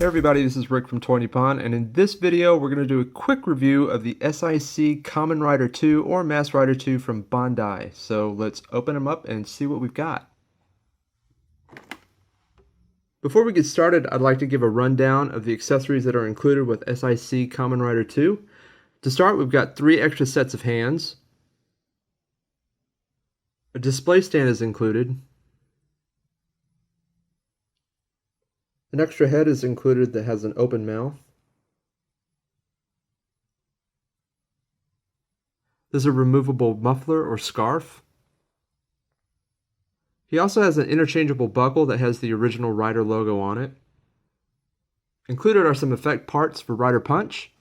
Hey everybody, this is Rick from Toy Nippon, and in this video we're going to do a quick review of the S.I.C. Kamen Rider 2 or Mass Rider 2 from Bandai. So let's open them up and see what we've got. Before we get started, I'd like to give a rundown of the accessories that are included with S.I.C. Kamen Rider 2. To start, we've got 3 extra sets of hands. A display stand is included. An extra head is included that has an open mouth. There's a removable muffler or scarf. He also has an interchangeable buckle that has the original Rider logo on it. Included are some effect parts for Rider Punch,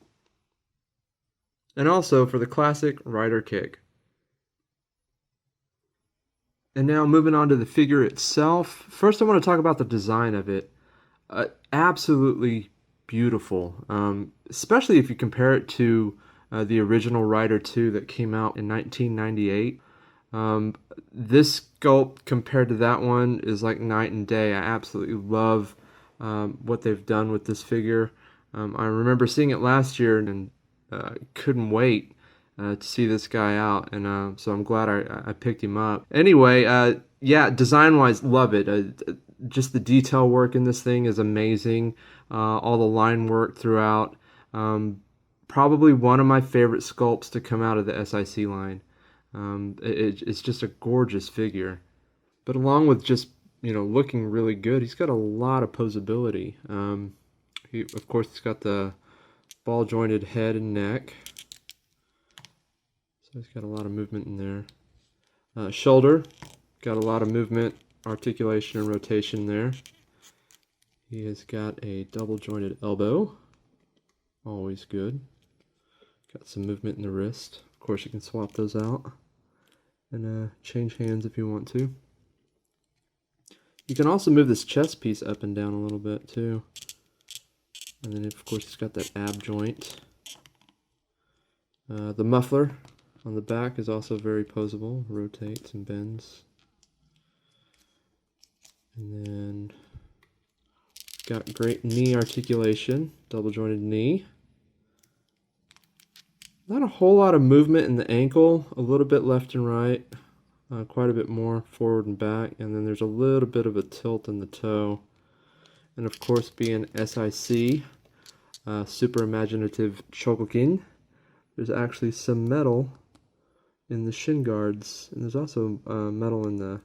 and also for the classic Rider Kick. And now moving on to the figure itself. First I want to talk about the design of it. Absolutely beautiful, especially if you compare it to the original Rider 2 that came out in 1998. This sculpt compared to that one is like night and day. I absolutely love what they've done with this figure. I remember seeing it last year and couldn't wait to see this guy out, and so I'm glad I picked him up. Anyway, yeah, design-wise, love it. Just the detail work in this thing is amazing. All the line work throughout. Probably one of my favorite sculpts to come out of the S.I.C. line. It's just a gorgeous figure. But along with just, looking really good, he's got a lot of posability. Of course, he's got the ball-jointed head and neck. So he's got a lot of movement in there. Shoulder, got a lot of movement, articulation and rotation there. He has got a double jointed elbow, always good. Got some movement in the wrist. Of course you can swap those out and change hands if you want to. You can also move this chest piece up and down a little bit too. And then of course it's got that ab joint. The muffler on the back is also very posable, rotates and bends. And then got great knee articulation, double jointed knee. Not a whole lot of movement in the ankle, a little bit left and right, quite a bit more forward and back, and then there's a little bit of a tilt in the toe. And of course, being S.I.C, super imaginative Chogokin, there's actually some metal in the shin guards, and there's also metal in the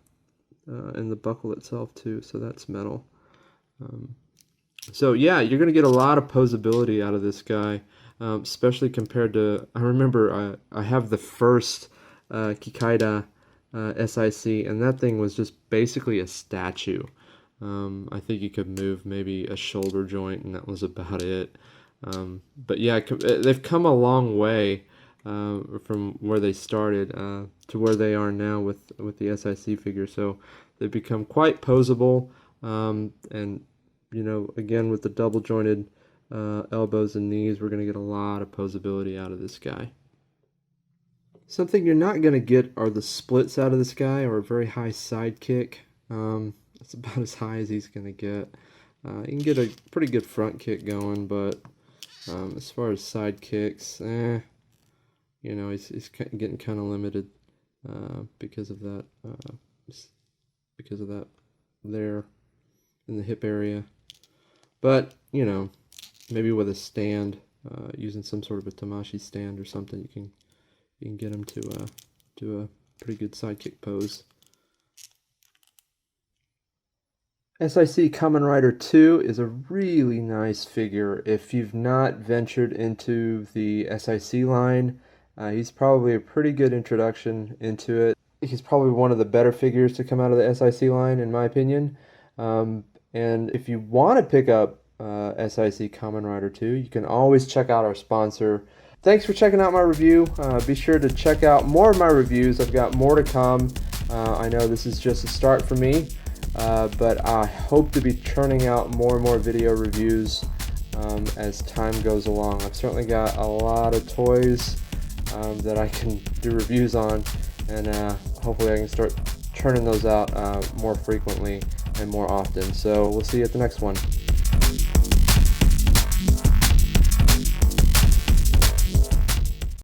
buckle itself too, so that's metal. So yeah, you're going to get a lot of posability out of this guy, especially compared to, I remember I have the first Kikaida S.I.C, and that thing was just basically a statue. I think you could move maybe a shoulder joint, and that was about it. But yeah, they've come a long way from where they started to where they are now with the S.I.C figure. So they've become quite posable, and again with the double jointed elbows and knees, we're going to get a lot of posability out of this guy. Something you're not going to get are the splits out of this guy, or a very high side kick. That's about as high as he's going to get. You can get a pretty good front kick going, but as far as side kicks, he's getting kind of limited because of that there in the hip area. But maybe with a stand, using some sort of a Tamashi stand or something, you can get him to do a pretty good side kick pose. S.I.C. Kamen Rider 2 is a really nice figure. If you've not ventured into the S.I.C. line, he's probably a pretty good introduction into it. He's probably one of the better figures to come out of the S.I.C. line, in my opinion. And if you want to pick up S.I.C. Kamen Rider 2, you can always check out our sponsor. Thanks for checking out my review. Be sure to check out more of my reviews. I've got more to come. I know this is just a start for me. But I hope to be churning out more and more video reviews as time goes along. I've certainly got a lot of toys that I can do reviews on, and hopefully I can start churning those out more frequently and more often. So we'll see you at the next one.